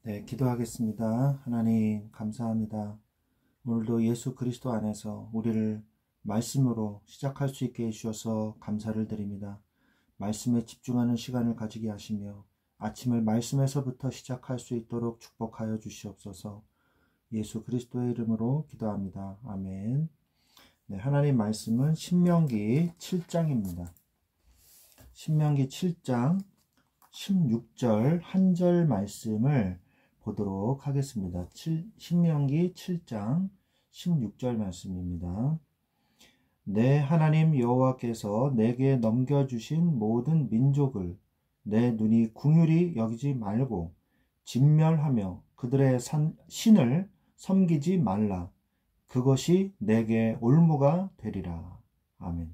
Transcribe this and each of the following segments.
네, 기도하겠습니다. 하나님, 감사합니다. 오늘도 예수 그리스도 안에서 우리를 말씀으로 시작할 수 있게 해주셔서 감사를 드립니다. 말씀에 집중하는 시간을 가지게 하시며 아침을 말씀에서부터 시작할 수 있도록 축복하여 주시옵소서. 예수 그리스도의 이름으로 기도합니다. 아멘. 네, 하나님 말씀은 신명기 7장입니다. 신명기 7장 16절 한 절 말씀을 보도록 하겠습니다. 신명기 7장 16절 말씀입니다. 내 하나님 여호와께서 내게 넘겨주신 모든 민족을 내 눈이 긍휼히 여기지 말고 진멸하며 그들의 신을 섬기지 말라. 그것이 내게 올무가 되리라. 아멘.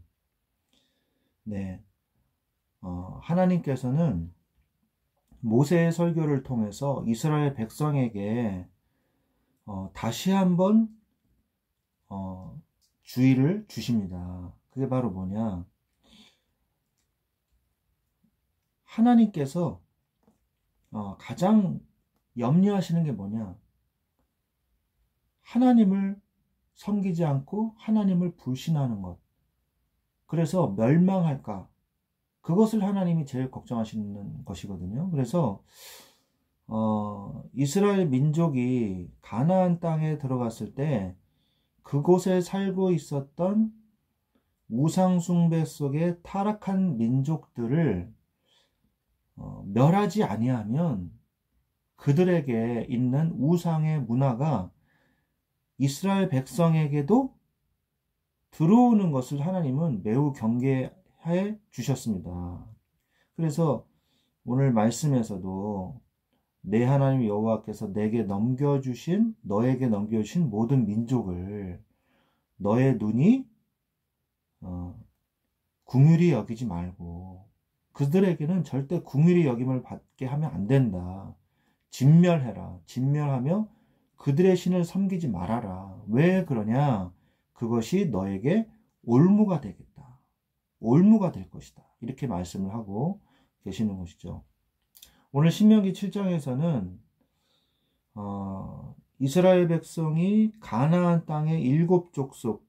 네, 하나님께서는 모세의 설교를 통해서 이스라엘 백성에게 다시 한번 주의를 주십니다. 그게 바로 뭐냐? 하나님께서 가장 염려하시는 게 뭐냐? 하나님을 섬기지 않고 하나님을 불신하는 것. 그래서 멸망할까? 그것을 하나님이 제일 걱정하시는 것이거든요. 그래서 이스라엘 민족이 가나안 땅에 들어갔을 때 그곳에 살고 있었던 우상 숭배 속에 타락한 민족들을 멸하지 아니하면 그들에게 있는 우상의 문화가 이스라엘 백성에게도 들어오는 것을 하나님은 매우 경계해 주셨습니다. 그래서 오늘 말씀에서도 내 하나님 여호와께서 너에게 넘겨주신 모든 민족을 너의 눈이 긍휼히 여기지 말고 그들에게는 절대 긍휼히 여김을 받게 하면 안 된다. 진멸해라. 진멸하며 그들의 신을 섬기지 말아라. 왜 그러냐? 그것이 너에게 올무가 되겠다. 올무가 될 것이다. 이렇게 말씀을 하고 계시는 것이죠. 오늘 신명기 7장에서는 이스라엘 백성이 가나안 땅의 일곱 족속은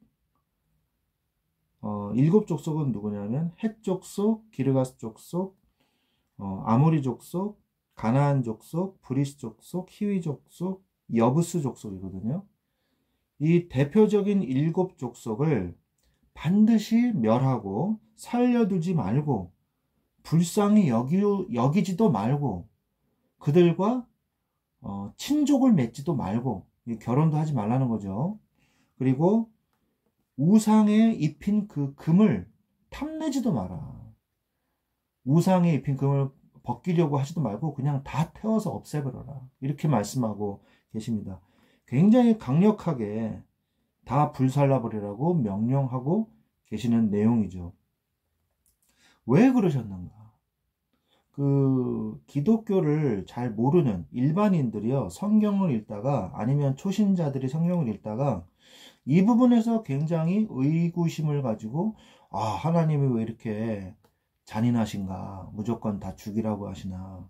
누구냐면 헷 족속, 기르가스 족속, 아모리 족속, 가나안 족속, 브리스 족속, 히위 족속, 여부스 족속이거든요. 이 대표적인 일곱 족속을 반드시 멸하고 살려두지 말고 불쌍히 여기지도 말고 그들과 친족을 맺지도 말고 결혼도 하지 말라는 거죠. 그리고 우상에 입힌 그 금을 탐내지도 마라. 우상에 입힌 금을 벗기려고 하지도 말고 그냥 다 태워서 없애버려라. 이렇게 말씀하고 계십니다. 굉장히 강력하게 다 불살라버리라고 명령하고 계시는 내용이죠. 왜 그러셨는가? 기독교를 잘 모르는 일반인들이요, 성경을 읽다가 아니면 초신자들이 성경을 읽다가 이 부분에서 굉장히 의구심을 가지고 하나님이 왜 이렇게 잔인하신가? 무조건 다 죽이라고 하시나?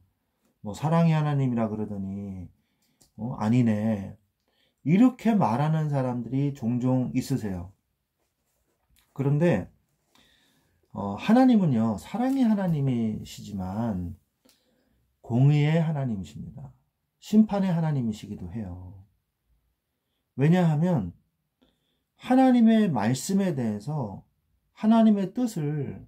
뭐 사랑의 하나님이라 그러더니 아니네. 이렇게 말하는 사람들이 종종 있으세요. 그런데 하나님은요, 사랑의 하나님이시지만 공의의 하나님이십니다. 심판의 하나님이시기도 해요. 왜냐하면 하나님의 말씀에 대해서 하나님의 뜻을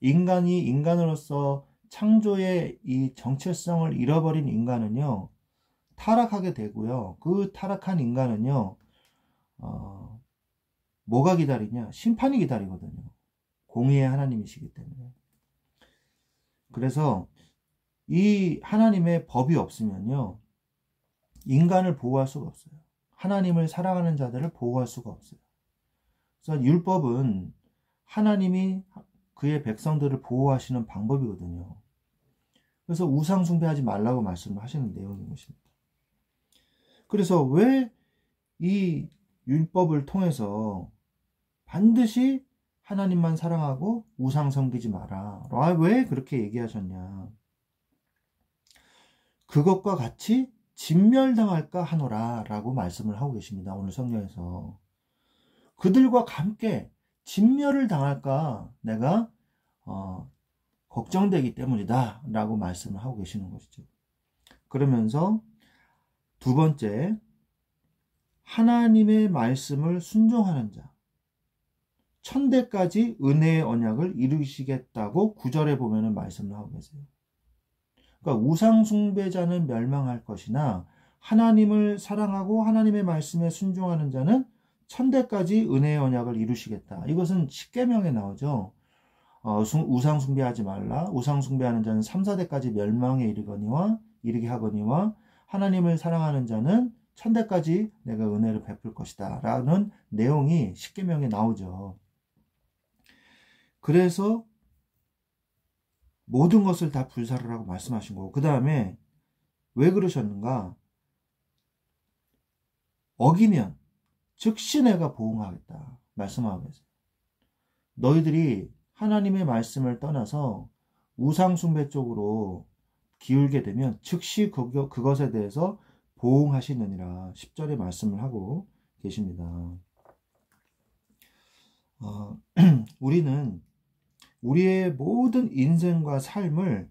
인간이 인간으로서 창조의 이 정체성을 잃어버린 인간은요, 타락하게 되고요. 그 타락한 인간은요, 뭐가 기다리냐? 심판이 기다리거든요. 공의의 하나님이시기 때문에. 그래서 이 하나님의 법이 없으면요, 인간을 보호할 수가 없어요. 하나님을 사랑하는 자들을 보호할 수가 없어요. 그래서 율법은 하나님이 그의 백성들을 보호하시는 방법이거든요. 그래서 우상 숭배하지 말라고 말씀을 하시는 내용인 것입니다. 그래서 왜 이 율법을 통해서 반드시 하나님만 사랑하고 우상 섬기지 마라. 왜 그렇게 얘기하셨냐? 그것과 같이 진멸당할까 하노라 라고 말씀을 하고 계십니다. 오늘 성경에서. 그들과 함께 진멸을 당할까 내가 걱정되기 때문이다 라고 말씀을 하고 계시는 것이죠. 그러면서 두 번째, 하나님의 말씀을 순종하는 자, 천대까지 은혜의 언약을 이루시겠다고 9절에 보면은 말씀을 하고 계세요. 그러니까 우상 숭배자는 멸망할 것이나 하나님을 사랑하고 하나님의 말씀에 순종하는 자는 천대까지 은혜의 언약을 이루시겠다. 이것은 십계명에 나오죠. 우상 숭배하지 말라. 우상 숭배하는 자는 3, 4대까지 멸망에 이르게 하거니와 하나님을 사랑하는 자는 천대까지 내가 은혜를 베풀 것이다 라는 내용이 십계명에 나오죠. 그래서 모든 것을 다 불사를 하고 말씀하신 거고, 그 다음에 왜 그러셨는가? 어기면 즉시 내가 보응하겠다 말씀하고 계세요. 너희들이 하나님의 말씀을 떠나서 우상 숭배 쪽으로 기울게 되면 즉시 그것에 대해서 보응하시느니라 10절에 말씀을 하고 계십니다. 우리는 우리의 모든 인생과 삶을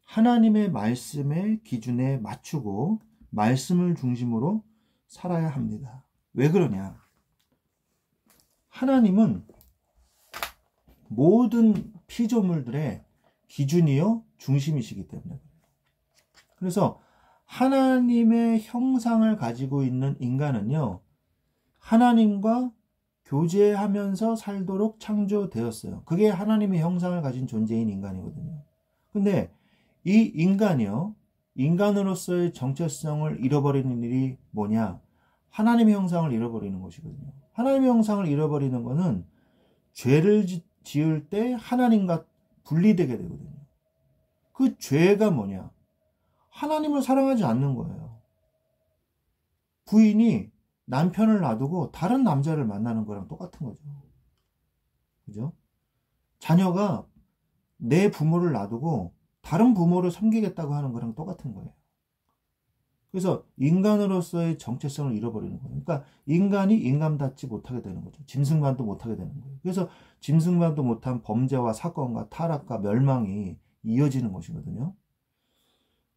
하나님의 말씀의 기준에 맞추고 말씀을 중심으로 살아야 합니다. 왜 그러냐? 하나님은 모든 피조물들의 기준이요 중심이시기 때문에. 그래서 하나님의 형상을 가지고 있는 인간은요, 하나님과 교제하면서 살도록 창조되었어요. 그게 하나님의 형상을 가진 존재인 인간이거든요. 근데 이 인간이요, 인간으로서의 정체성을 잃어버리는 일이 뭐냐? 하나님의 형상을 잃어버리는 것이거든요. 하나님의 형상을 잃어버리는 것은 죄를 지을 때 하나님과 분리되게 되거든요. 그 죄가 뭐냐? 하나님을 사랑하지 않는 거예요. 부인이 남편을 놔두고 다른 남자를 만나는 거랑 똑같은 거죠. 그죠? 자녀가 내 부모를 놔두고 다른 부모를 섬기겠다고 하는 거랑 똑같은 거예요. 그래서 인간으로서의 정체성을 잃어버리는 거예요. 그러니까 인간이 인간답지 못하게 되는 거죠. 짐승만도 못하게 되는 거예요. 그래서 짐승만도 못한 범죄와 사건과 타락과 멸망이 이어지는 것이거든요.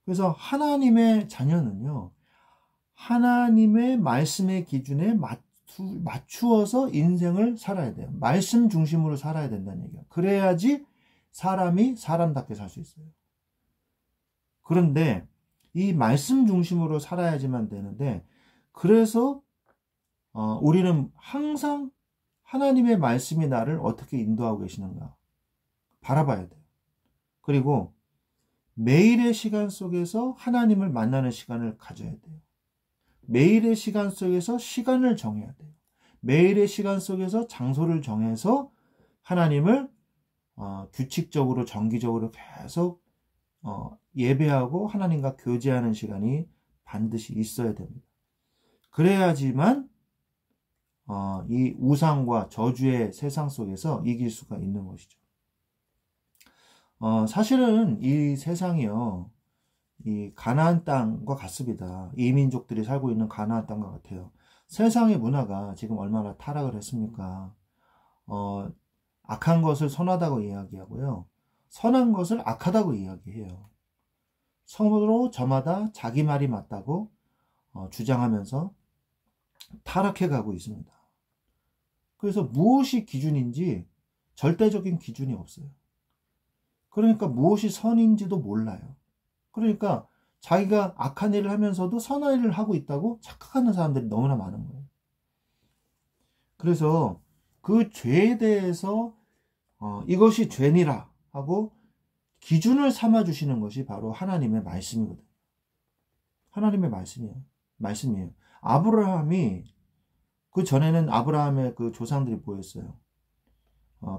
그래서 하나님의 자녀는요, 하나님의 말씀의 기준에 맞추어서 인생을 살아야 돼요. 말씀 중심으로 살아야 된다는 얘기예요. 그래야지 사람이 사람답게 살 수 있어요. 그런데 이 말씀 중심으로 살아야지만 되는데, 그래서 우리는 항상 하나님의 말씀이 나를 어떻게 인도하고 계시는가 바라봐야 돼요. 그리고 매일의 시간 속에서 하나님을 만나는 시간을 가져야 돼요. 매일의 시간 속에서 시간을 정해야 돼요. 매일의 시간 속에서 장소를 정해서 하나님을 규칙적으로 정기적으로 계속 예배하고 하나님과 교제하는 시간이 반드시 있어야 됩니다. 그래야지만 이 우상과 저주의 세상 속에서 이길 수가 있는 것이죠. 사실은 이 세상이요, 이 가나안 땅과 같습니다. 이민족들이 살고 있는 가나안 땅과 같아요. 세상의 문화가 지금 얼마나 타락을 했습니까? 악한 것을 선하다고 이야기하고요, 선한 것을 악하다고 이야기해요. 서로 저마다 자기 말이 맞다고 주장하면서 타락해 가고 있습니다. 그래서 무엇이 기준인지 절대적인 기준이 없어요. 그러니까 무엇이 선인지도 몰라요. 그러니까 자기가 악한 일을 하면서도 선한 일을 하고 있다고 착각하는 사람들이 너무나 많은 거예요. 그래서 그 죄에 대해서 이것이 죄니라 하고 기준을 삼아 주시는 것이 바로 하나님의 말씀이거든요. 하나님의 말씀이에요. 아브라함이, 그 전에는 아브라함의 그 조상들이 뭐였어요?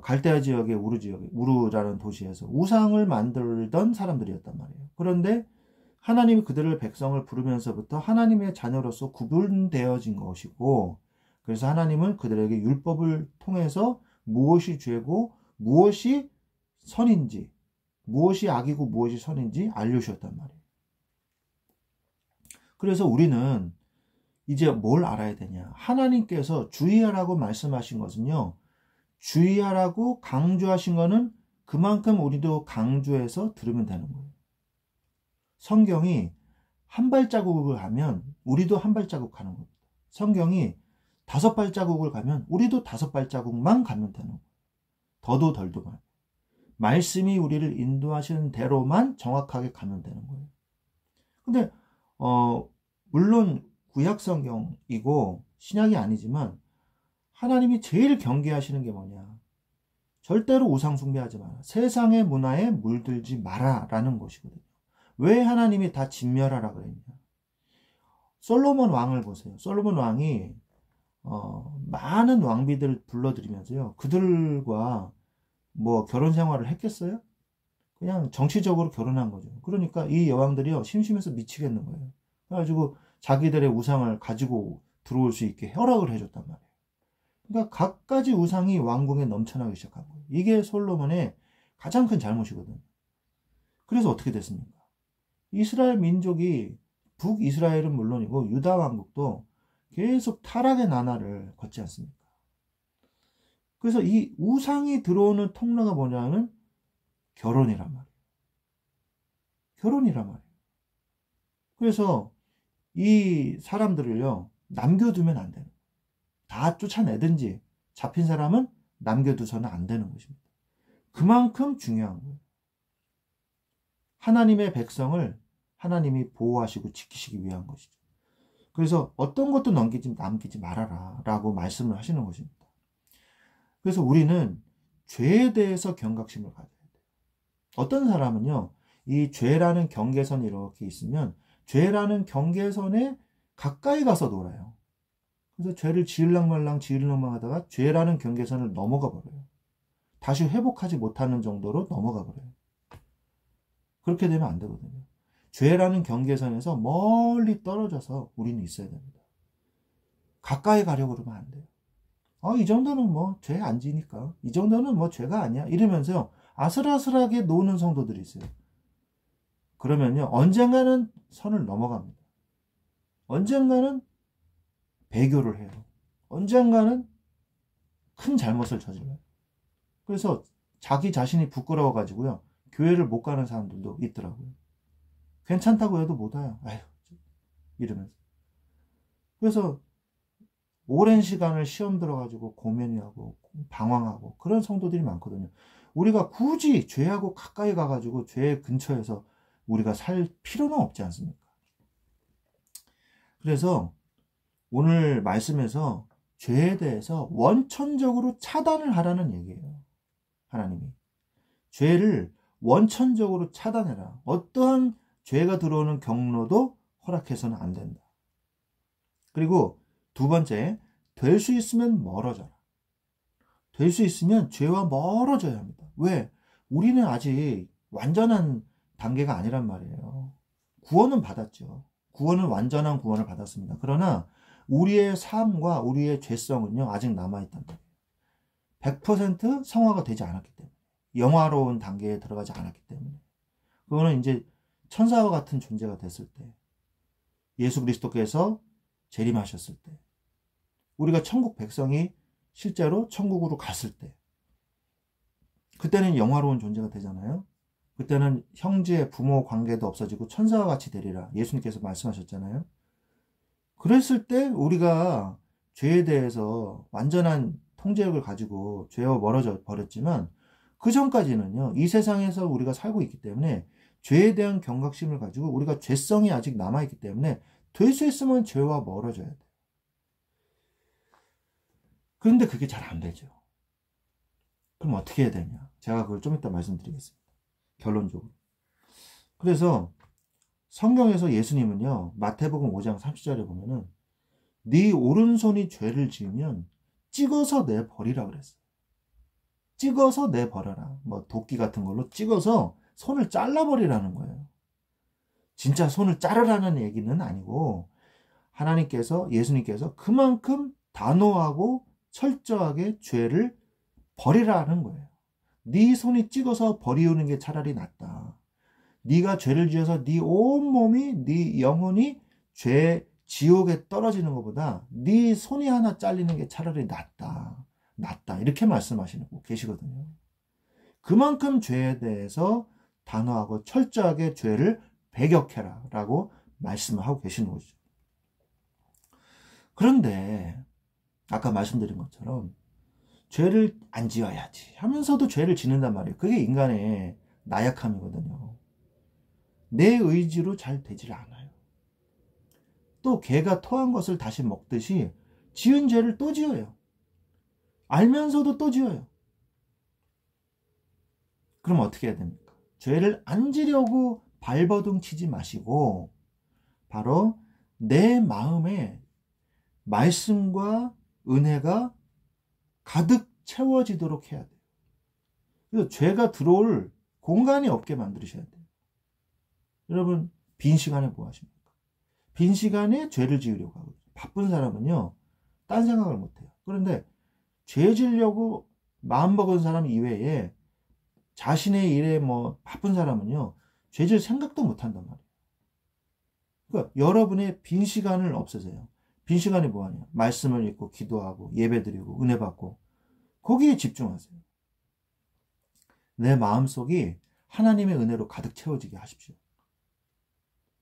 갈대아 지역의 우르라는 도시에서 우상을 만들던 사람들이었단 말이에요. 그런데 하나님이 그들을 백성을 부르면서부터 하나님의 자녀로서 구분되어진 것이고, 그래서 하나님은 그들에게 율법을 통해서 무엇이 죄고 무엇이 선인지, 무엇이 악이고 무엇이 선인지 알려주셨단 말이에요. 그래서 우리는 이제 뭘 알아야 되냐. 하나님께서 주의하라고 말씀하신 것은요. 주의하라고 강조하신 거는 그만큼 우리도 강조해서 들으면 되는 거예요. 성경이 한 발자국을 하면 우리도 한 발자국 가는 겁니다. 성경이 5발자국을 가면 우리도 5발자국만 가면 되는 거예요. 더도 덜도 말. 말씀이 우리를 인도하시는 대로만 정확하게 가면 되는 거예요. 근데 물론 구약 성경이고 신약이 아니지만 하나님이 제일 경계하시는 게 뭐냐? 절대로 우상 숭배하지 마라. 세상의 문화에 물들지 마라라는 것이거든요. 왜 하나님이 다 진멸하라 그랬냐? 솔로몬 왕을 보세요. 솔로몬 왕이 많은 왕비들 불러들이면서요. 그들과 뭐 결혼 생활을 했겠어요? 그냥 정치적으로 결혼한 거죠. 그러니까 이 여왕들이요. 심심해서 미치겠는 거예요. 그래가지고 자기들의 우상을 가지고 들어올 수 있게 허락을 해줬단 말이에요. 그러니까 각가지 우상이 왕궁에 넘쳐나기 시작한 거예요. 이게 솔로몬의 가장 큰 잘못이거든요. 그래서 어떻게 됐습니까? 이스라엘 민족이 북이스라엘은 물론이고 유다 왕국도 계속 타락의 나날을 걷지 않습니까? 그래서 이 우상이 들어오는 통로가 뭐냐면 결혼이란 말이에요. 결혼이란 말이에요. 그래서 이 사람들을요, 남겨두면 안 되는 거예요. 다 쫓아내든지 잡힌 사람은 남겨두서는 안 되는 것입니다. 그만큼 중요한 거예요. 하나님의 백성을 하나님이 보호하시고 지키시기 위한 것이죠. 그래서 어떤 것도 남기지 말아라 라고 말씀을 하시는 것입니다. 그래서 우리는 죄에 대해서 경각심을 가져야 돼요. 어떤 사람은요, 이 죄라는 경계선이 이렇게 있으면 죄라는 경계선에 가까이 가서 놀아요. 그래서 죄를 지을랑말랑 하다가 죄라는 경계선을 넘어가 버려요. 다시 회복하지 못하는 정도로 넘어가 버려요. 그렇게 되면 안 되거든요. 죄라는 경계선에서 멀리 떨어져서 우리는 있어야 됩니다. 가까이 가려고 그러면 안 돼요. 이 정도는 뭐 죄 안 지니까. 이 정도는 뭐 죄가 아니야. 이러면서요. 아슬아슬하게 노는 성도들이 있어요. 그러면요. 언젠가는 선을 넘어갑니다. 언젠가는 배교를 해요. 언젠가는 큰 잘못을 저질러요. 그래서 자기 자신이 부끄러워가지고요. 교회를 못 가는 사람들도 있더라고요. 괜찮다고 해도 못 와요. 아휴, 이러면서. 그래서 오랜 시간을 시험 들어가지고 고민하고 방황하고 그런 성도들이 많거든요. 우리가 굳이 죄하고 가까이 가가지고 죄 근처에서 우리가 살 필요는 없지 않습니까? 그래서 오늘 말씀에서 죄에 대해서 원천적으로 차단을 하라는 얘기예요. 하나님이. 죄를 원천적으로 차단해라. 어떠한 죄가 들어오는 경로도 허락해서는 안 된다. 그리고 두 번째, 될 수 있으면 멀어져라. 될 수 있으면 죄와 멀어져야 합니다. 왜? 우리는 아직 완전한 단계가 아니란 말이에요. 구원은 받았죠. 구원은 완전한 구원을 받았습니다. 그러나 우리의 삶과 우리의 죄성은요, 아직 남아있단 말이에요. 100% 성화가 되지 않았기 때문에. 영화로운 단계에 들어가지 않았기 때문에. 그거는 이제 천사와 같은 존재가 됐을 때, 예수 그리스도께서 재림하셨을 때, 우리가 천국 백성이 실제로 천국으로 갔을 때, 그때는 영화로운 존재가 되잖아요. 그때는 형제, 부모 관계도 없어지고 천사와 같이 되리라. 예수님께서 말씀하셨잖아요. 그랬을 때 우리가 죄에 대해서 완전한 통제력을 가지고 죄와 멀어져 버렸지만 그 전까지는요. 이 세상에서 우리가 살고 있기 때문에 죄에 대한 경각심을 가지고 우리가 죄성이 아직 남아있기 때문에 될 수 있으면 죄와 멀어져야 돼요. 그런데 그게 잘 안 되죠. 그럼 어떻게 해야 되냐? 제가 그걸 좀 이따 말씀드리겠습니다. 결론적으로. 그래서 성경에서 예수님은요. 마태복음 5장 30절에 보면은 네 오른손이 죄를 지으면 찍어서 내버리라 그랬어요. 찍어서 내버려라. 뭐 도끼 같은 걸로 찍어서 손을 잘라버리라는 거예요. 진짜 손을 자르라는 얘기는 아니고 하나님께서, 예수님께서 그만큼 단호하고 철저하게 죄를 버리라는 거예요. 네 손이 찍어서 버리우는 게 차라리 낫다. 네가 죄를 지어서 네 온몸이, 네 영혼이 죄 지옥에 떨어지는 것보다 네 손이 하나 잘리는 게 차라리 낫다 이렇게 말씀하시는 분 계시거든요. 그만큼 죄에 대해서 단호하고 철저하게 죄를 배격해라 라고 말씀을 하고 계시는 거죠. 그런데 아까 말씀드린 것처럼 죄를 안 지어야지 하면서도 죄를 짓는단 말이에요. 그게 인간의 나약함이거든요. 내 의지로 잘 되질 않아요. 또 개가 토한 것을 다시 먹듯이 지은 죄를 또 지어요. 알면서도 또 지어요. 그럼 어떻게 해야 됩니까? 죄를 안 지려고 발버둥 치지 마시고 바로 내 마음에 말씀과 은혜가 가득 채워지도록 해야 돼요. 그래서 죄가 들어올 공간이 없게 만드셔야 돼요. 여러분, 빈 시간에 뭐 하십니까? 빈 시간에 죄를 지으려고 하고 바쁜 사람은요, 딴 생각을 못해요. 그런데 죄 지으려고 마음먹은 사람 이외에 자신의 일에 바쁜 사람은요, 죄 질 생각도 못한단 말이에요. 그러니까 여러분의 빈 시간을 없애세요. 빈 시간에 뭐 하냐? 말씀을 읽고 기도하고 예배드리고 은혜 받고 거기에 집중하세요. 내 마음속이 하나님의 은혜로 가득 채워지게 하십시오.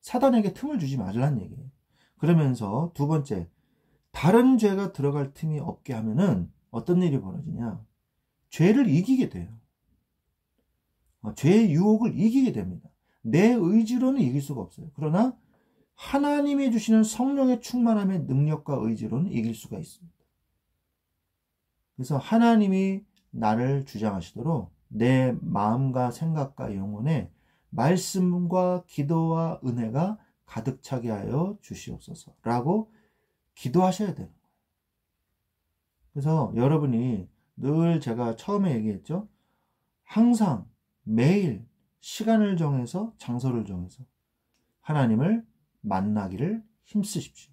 사단에게 틈을 주지 말라는 얘기예요. 그러면서 두 번째, 다른 죄가 들어갈 틈이 없게 하면은 어떤 일이 벌어지냐? 죄를 이기게 돼요. 죄의 유혹을 이기게 됩니다. 내 의지로는 이길 수가 없어요. 그러나 하나님이 주시는 성령의 충만함의 능력과 의지로는 이길 수가 있습니다. 그래서 하나님이 나를 주장하시도록 내 마음과 생각과 영혼에 말씀과 기도와 은혜가 가득 차게 하여 주시옵소서 라고 기도하셔야 되는 거예요. 그래서 여러분이 늘 제가 처음에 얘기했죠. 항상 매일 시간을 정해서 장소를 정해서 하나님을 만나기를 힘쓰십시오.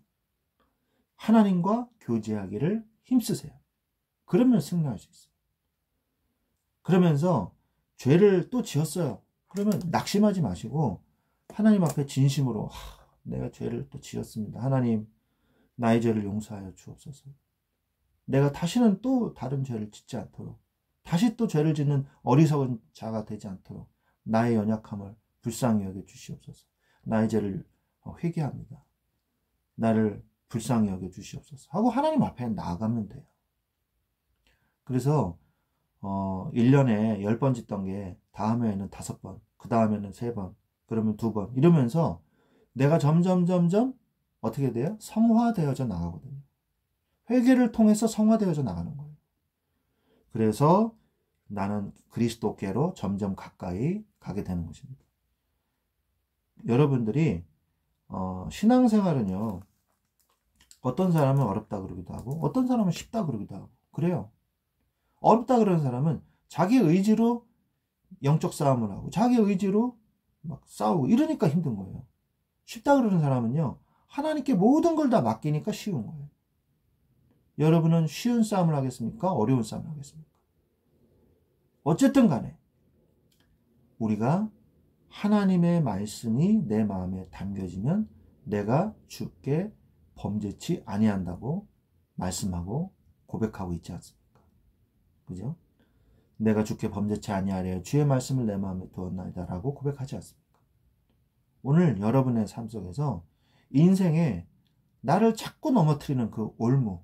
하나님과 교제하기를 힘쓰세요. 그러면 승리할 수 있어요. 그러면서 죄를 또 지었어요. 그러면 낙심하지 마시고 하나님 앞에 진심으로 내가 죄를 또 지었습니다. 하나님, 나의 죄를 용서하여 주옵소서. 내가 다시는 또 다른 죄를 짓지 않도록, 다시 또 죄를 짓는 어리석은 자가 되지 않도록 나의 연약함을 불쌍히 여겨 주시옵소서. 나의 죄를 회개합니다. 나를 불쌍히 여겨 주시옵소서 하고 하나님 앞에 나아가면 돼요. 그래서 1년에 10번 짓던 게 다음에는 5번, 그 다음에는 3번, 그러면 2번 이러면서 내가 점점 어떻게 돼요? 성화되어져 나가거든요. 회개를 통해서 성화되어져 나가는 거예요. 그래서 나는 그리스도께로 점점 가까이 가게 되는 것입니다. 여러분들이 신앙생활은요, 어떤 사람은 어렵다 그러기도 하고 어떤 사람은 쉽다 그러기도 하고 그래요. 어렵다 그러는 사람은 자기 의지로 영적 싸움을 하고 자기 의지로 막 싸우고 이러니까 힘든 거예요. 쉽다 그러는 사람은요, 하나님께 모든 걸 다 맡기니까 쉬운 거예요. 여러분은 쉬운 싸움을 하겠습니까? 어려운 싸움을 하겠습니까? 어쨌든 간에 우리가 하나님의 말씀이 내 마음에 담겨지면 내가 주께 범죄치 아니한다고 말씀하고 고백하고 있지 않습니까? 그죠? 내가 주께 범죄치 아니하려 주의 말씀을 내 마음에 두었나이다 라고 고백하지 않습니까? 오늘 여러분의 삶 속에서 인생에 나를 자꾸 넘어뜨리는 그 올무가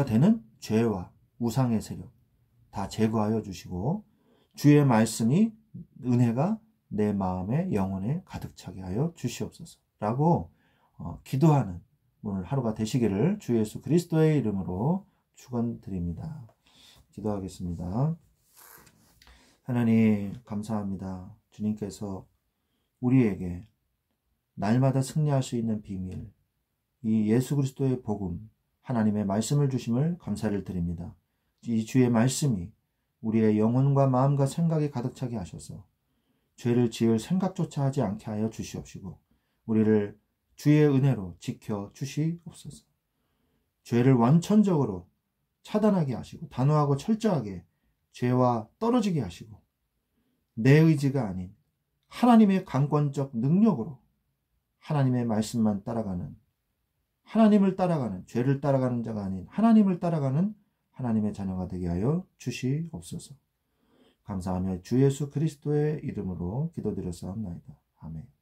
되는 죄와 우상의 세력 다 제거하여 주시고 주의 말씀이 은혜가 내 마음에 영혼에 가득 차게 하여 주시옵소서 라고 기도하는 오늘 하루가 되시기를 주 예수 그리스도의 이름으로 축원드립니다. 기도하겠습니다. 하나님 감사합니다. 주님께서 우리에게 날마다 승리할 수 있는 비밀, 이 예수 그리스도의 복음, 하나님의 말씀을 주심을 감사를 드립니다. 이 주의 말씀이 우리의 영혼과 마음과 생각이 가득 차게 하셔서 죄를 지을 생각조차 하지 않게 하여 주시옵시고 우리를 주의 은혜로 지켜 주시옵소서. 죄를 완천적으로 차단하게 하시고 단호하고 철저하게 죄와 떨어지게 하시고 내 의지가 아닌 하나님의 강권적 능력으로 하나님의 말씀만 따라가는, 하나님을 따라가는, 죄를 따라가는 자가 아닌 하나님을 따라가는 하나님의 자녀가 되게 하여 주시옵소서. 감사하며 주 예수 그리스도의 이름으로 기도드렸사옵나이다. 아멘.